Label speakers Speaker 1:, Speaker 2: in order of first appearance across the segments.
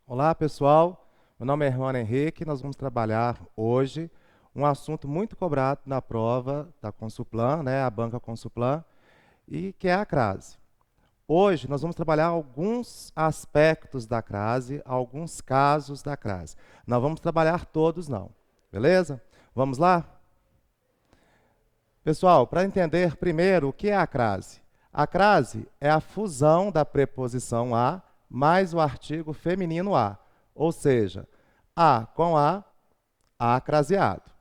Speaker 1: Olá, pessoal. Meu nome é Hermano Henrique. Nós vamos trabalhar hoje um assunto muito cobrado na prova da Consulplan, né, a banca Consulplan, e que é a crase. Hoje nós vamos trabalhar alguns aspectos da crase, alguns casos da crase. Não vamos trabalhar todos, não. Beleza? Vamos lá? Pessoal, para entender primeiro o que é a crase. A crase é a fusão da preposição a mais o artigo feminino a, ou seja, a com a acraseado.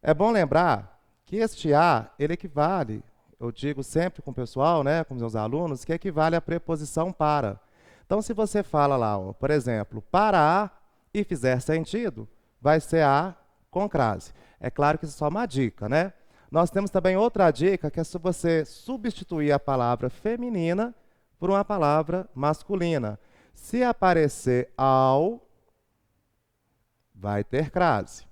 Speaker 1: É bom lembrar que este a, ele equivale, eu digo sempre com o pessoal, né, com os meus alunos, que equivale à preposição para. Então, se você fala lá, ó, por exemplo, para a e fizer sentido, vai ser a com crase. É claro que isso é só uma dica, né? Nós temos também outra dica, que é se você substituir a palavra feminina por uma palavra masculina. Se aparecer ao, vai ter crase.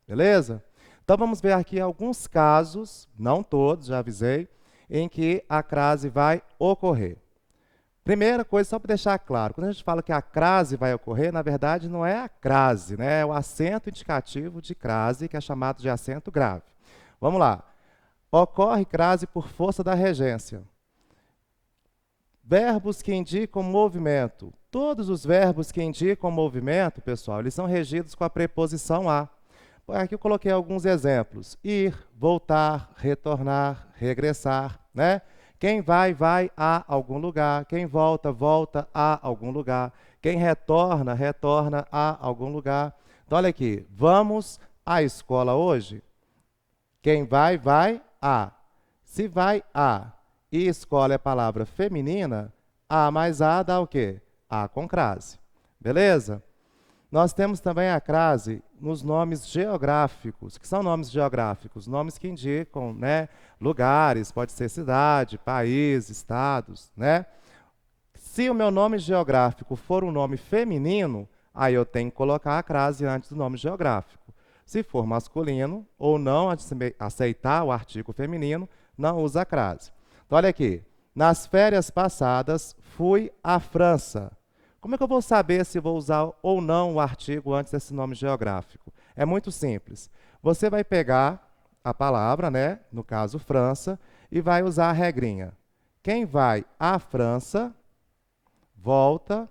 Speaker 1: Beleza? Então vamos ver aqui alguns casos, não todos, já avisei, em que a crase vai ocorrer. Primeira coisa, só para deixar claro, quando a gente fala que a crase vai ocorrer, na verdade não é a crase, né? É o acento indicativo de crase, que é chamado de acento grave. Vamos lá. Ocorre crase por força da regência. Verbos que indicam movimento. Todos os verbos que indicam movimento, pessoal, eles são regidos com a preposição a. Aqui eu coloquei alguns exemplos. Ir, voltar, retornar, regressar, né? Quem vai, vai a algum lugar. Quem volta, volta a algum lugar. Quem retorna, retorna a algum lugar. Então, olha aqui. Vamos à escola hoje? Quem vai, vai a. Se vai a e escola é palavra feminina, a mais a dá o quê? A com crase. Beleza? Nós temos também a crase nos nomes geográficos. O que são nomes geográficos? Nomes que indicam, né, lugares, pode ser cidade, país, estados, né? Se o meu nome geográfico for um nome feminino, aí eu tenho que colocar a crase antes do nome geográfico. Se for masculino ou não aceitar o artigo feminino, não usa a crase. Então, olha aqui. Nas férias passadas, fui à França. Como é que eu vou saber se vou usar ou não o artigo antes desse nome geográfico? É muito simples. Você vai pegar a palavra, né, no caso França, e vai usar a regrinha. Quem vai à França, volta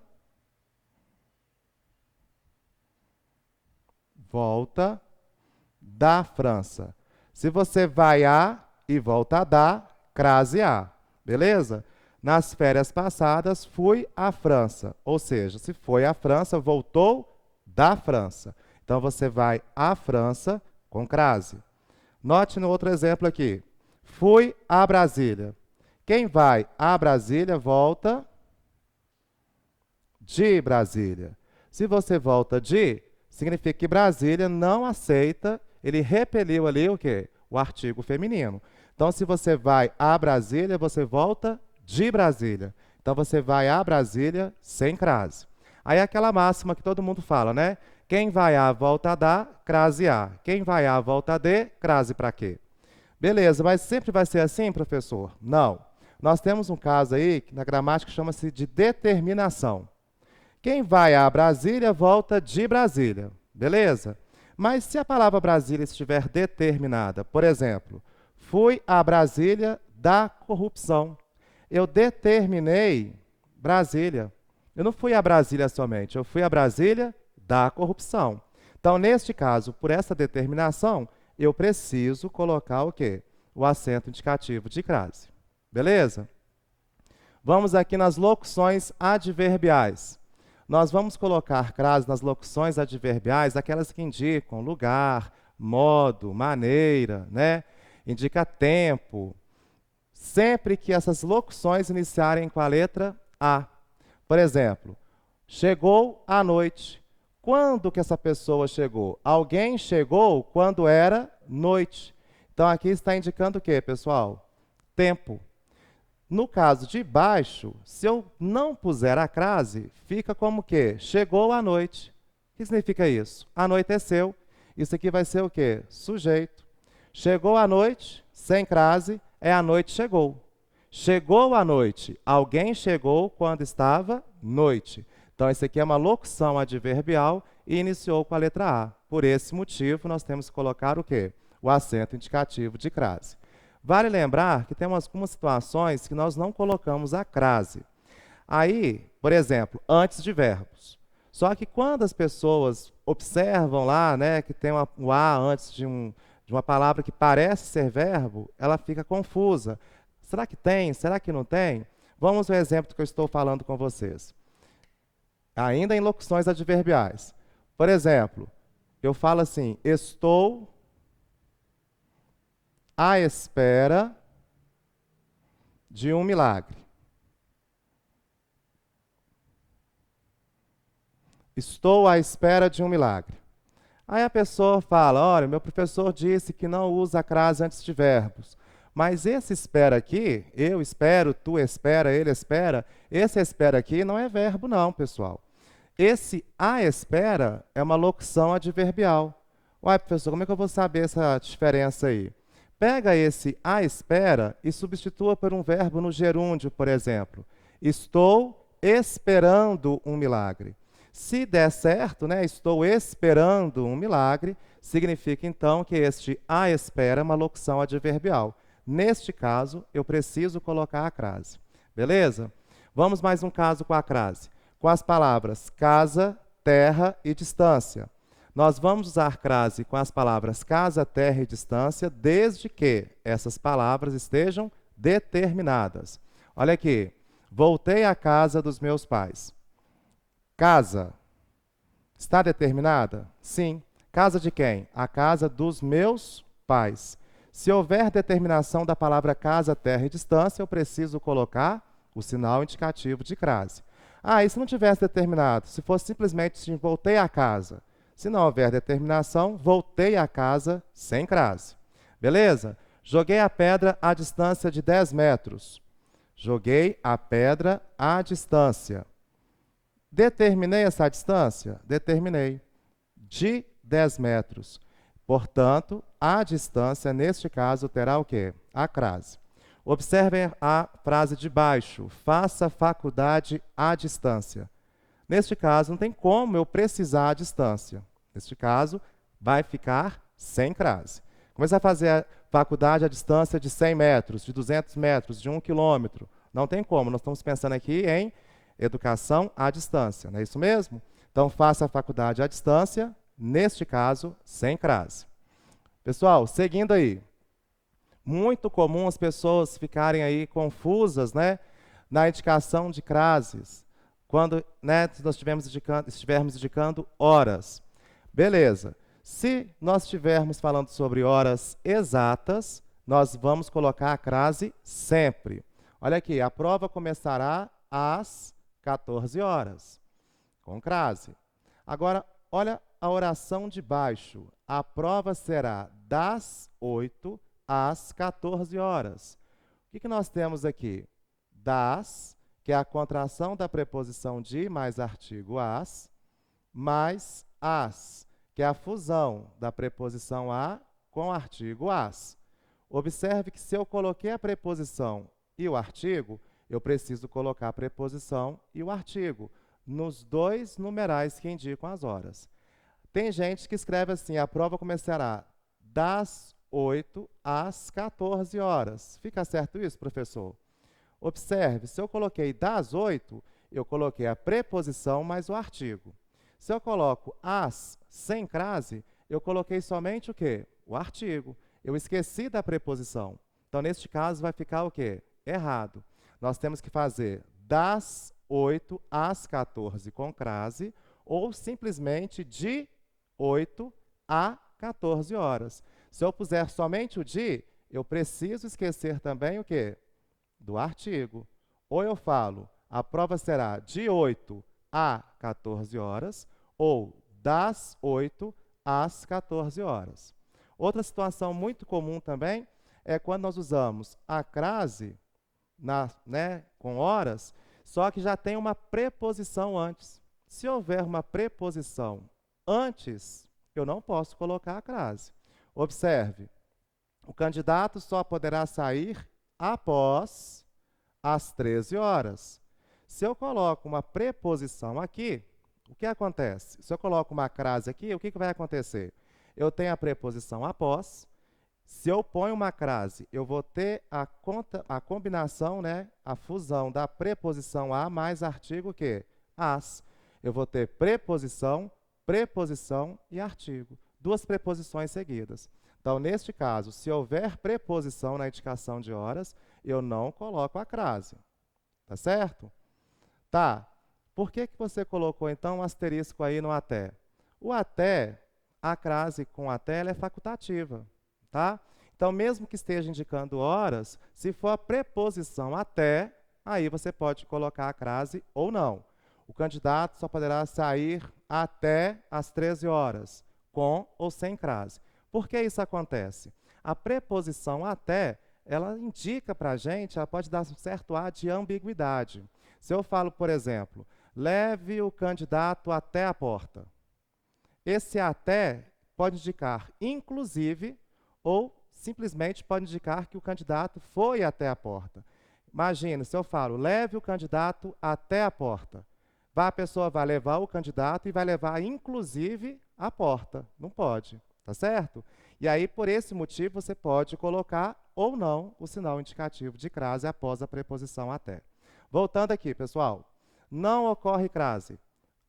Speaker 1: da França. Se você vai a e volta a da, crase a. Beleza? Nas férias passadas, fui à França. Ou seja, se foi à França, voltou da França. Então, você vai à França com crase. Note no outro exemplo aqui. Fui a Brasília. Quem vai a Brasília, volta de Brasília. Se você volta de, significa que Brasília não aceita, ele repeliu ali o quê? O artigo feminino. Então, se você vai a Brasília, você volta de Brasília. Então, você vai a Brasília sem crase. Aí é aquela máxima que todo mundo fala, né? Quem vai a, volta a da, crase a. Quem vai a, volta a de, crase para quê? Beleza, mas sempre vai ser assim, professor? Não. Nós temos um caso aí, que na gramática chama-se de determinação. Quem vai a Brasília, volta de Brasília. Beleza? Mas se a palavra Brasília estiver determinada, por exemplo, fui a Brasília da corrupção. Eu determinei Brasília. Eu não fui a Brasília somente, eu fui a Brasília da corrupção. Então, neste caso, por essa determinação, eu preciso colocar o quê? O acento indicativo de crase. Beleza? Vamos aqui nas locuções adverbiais. Nós vamos colocar crase nas locuções adverbiais, aquelas que indicam lugar, modo, maneira, né? Indica tempo, sempre que essas locuções iniciarem com a letra A. Por exemplo, chegou à noite. Quando que essa pessoa chegou? Alguém chegou quando era noite. Então, aqui está indicando o quê, pessoal? Tempo. No caso de baixo, se eu não puser a crase, fica como que chegou à noite. O que significa isso? Anoiteceu. Isso aqui vai ser o quê? Sujeito. Chegou à noite, sem crase, é a noite chegou. Chegou à noite, alguém chegou quando estava noite. Então, esse aqui é uma locução adverbial e iniciou com a letra A. Por esse motivo, nós temos que colocar o quê? O acento indicativo de crase. Vale lembrar que tem algumas situações que nós não colocamos a crase. Aí, por exemplo, antes de verbos. Só que quando as pessoas observam lá, né, que tem o A antes de uma palavra que parece ser verbo, ela fica confusa. Será que tem? Será que não tem? Vamos ao exemplo que eu estou falando com vocês. Ainda em locuções adverbiais. Por exemplo, eu falo assim: estou à espera de um milagre. Estou à espera de um milagre. Aí a pessoa fala: olha, meu professor disse que não usa a crase antes de verbos. Mas esse espera aqui, eu espero, tu espera, ele espera, esse espera aqui não é verbo não, pessoal. Esse à espera é uma locução adverbial. Uai, professor, como é que eu vou saber essa diferença aí? Pega esse à espera e substitua por um verbo no gerúndio, por exemplo. Estou esperando um milagre. Se der certo, né, estou esperando um milagre, significa então que este à espera é uma locução adverbial. Neste caso, eu preciso colocar a crase. Beleza? Vamos mais um caso com a crase. Com as palavras casa, terra e distância. Nós vamos usar crase com as palavras casa, terra e distância, desde que essas palavras estejam determinadas. Olha aqui. Voltei à casa dos meus pais. Casa. Está determinada? Sim. Casa de quem? A casa dos meus pais. Se houver determinação da palavra casa, terra e distância, eu preciso colocar o sinal indicativo de crase. Ah, e se não tivesse determinado? Se fosse simplesmente assim, voltei à casa. Se não houver determinação, voltei à casa sem crase. Beleza? Joguei a pedra à distância de 10 metros. Joguei a pedra à distância. Determinei essa distância? Determinei. De 10 metros. Portanto, a distância, neste caso, terá o quê? A crase. Observem a frase de baixo. Faça faculdade à distância. Neste caso, não tem como eu precisar a distância. Neste caso, vai ficar sem crase. Começar a fazer a faculdade à distância de 100 metros, de 200 metros, de 1 quilômetro. Não tem como. Nós estamos pensando aqui em educação à distância. Não é isso mesmo? Então, faça a faculdade à distância, neste caso, sem crase. Pessoal, seguindo aí. Muito comum as pessoas ficarem aí confusas, né, na indicação de crases. Quando, né, nós estivermos indicando horas. Beleza. Se nós estivermos falando sobre horas exatas, nós vamos colocar a crase sempre. Olha aqui, a prova começará às 14 horas, com crase. Agora, olha a oração de baixo. A prova será das 8 às 14 horas. O que nós temos aqui? Das, que é a contração da preposição de mais artigo as, mais as, que é a fusão da preposição a com o artigo as. Observe que se eu coloquei a preposição e o artigo, eu preciso colocar a preposição e o artigo nos dois numerais que indicam as horas. Tem gente que escreve assim: a prova começará das 8 às 14 horas. Fica certo isso, professor? Observe, se eu coloquei das 8, eu coloquei a preposição mais o artigo. Se eu coloco as sem crase, eu coloquei somente o quê? O artigo. Eu esqueci da preposição. Então, neste caso, vai ficar o quê? Errado. Nós temos que fazer das 8 às 14 com crase, ou simplesmente de 8 a 14 horas. Se eu puser somente o de, eu preciso esquecer também o quê? Do artigo. Ou eu falo, a prova será de 8 a 14 horas, ou das 8 às 14 horas. Outra situação muito comum também é quando nós usamos a crase com horas, só que já tem uma preposição antes. Se houver uma preposição antes, eu não posso colocar a crase. Observe, o candidato só poderá sair após as 13 horas. Se eu coloco uma preposição aqui, o que acontece? Se eu coloco uma crase aqui, o que vai acontecer? Eu tenho a preposição após. Se eu ponho uma crase, eu vou ter a combinação, né, a fusão da preposição a mais artigo que? As. Eu vou ter preposição, preposição e artigo. Duas preposições seguidas. Então, neste caso, se houver preposição na indicação de horas, eu não coloco a crase. Tá certo? Tá. Por que você colocou, então, um asterisco aí no até? O até, a crase com até, ela é facultativa. Tá? Então, mesmo que esteja indicando horas, se for a preposição até, aí você pode colocar a crase ou não. O candidato só poderá sair até às 13 horas, com ou sem crase. Por que isso acontece? A preposição até, ela indica para a gente, ela pode dar um certo ar de ambiguidade. Se eu falo, por exemplo, leve o candidato até a porta. Esse até pode indicar inclusive ou simplesmente pode indicar que o candidato foi até a porta. Imagina, se eu falo, leve o candidato até a porta. A pessoa vai levar o candidato e vai levar, inclusive, à porta. Não pode, tá certo? E aí, por esse motivo, você pode colocar ou não o sinal indicativo de crase após a preposição até. Voltando aqui, pessoal. Não ocorre crase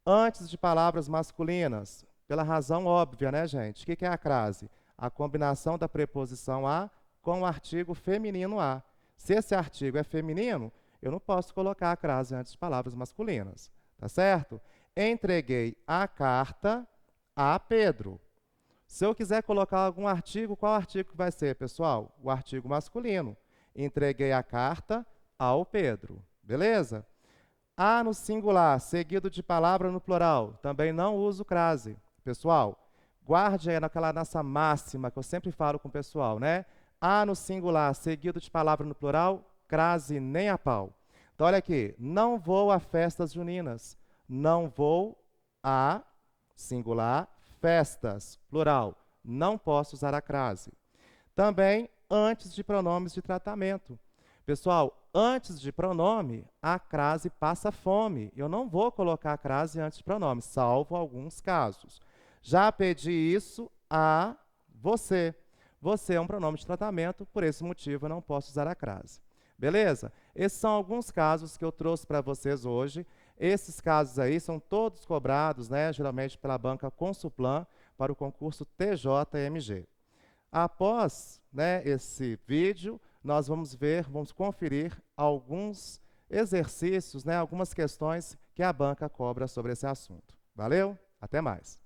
Speaker 1: antes de palavras masculinas, pela razão óbvia, né, gente? O que é a crase? A combinação da preposição a com o artigo feminino a. Se esse artigo é feminino, eu não posso colocar a crase antes de palavras masculinas. Tá certo? Entreguei a carta a Pedro. Se eu quiser colocar algum artigo, qual artigo que vai ser, pessoal? O artigo masculino. Entreguei a carta ao Pedro. Beleza? A no singular, seguido de palavra no plural. Também não uso crase. Pessoal, guarde aí naquela nossa máxima que eu sempre falo com o pessoal, né? A no singular, seguido de palavra no plural, crase nem a pau. Então, olha aqui, não vou a festas juninas. Não vou a, singular, festas, plural. Não posso usar a crase. Também antes de pronomes de tratamento. Pessoal, antes de pronome, a crase passa fome. Eu não vou colocar a crase antes de pronome, salvo alguns casos. Já pedi isso a você. Você é um pronome de tratamento, por esse motivo eu não posso usar a crase. Beleza? Esses são alguns casos que eu trouxe para vocês hoje. Esses casos aí são todos cobrados, né, geralmente pela banca Consulplan, para o concurso TJMG. Após, né, esse vídeo, nós vamos conferir alguns exercícios, né, algumas questões que a banca cobra sobre esse assunto. Valeu? Até mais!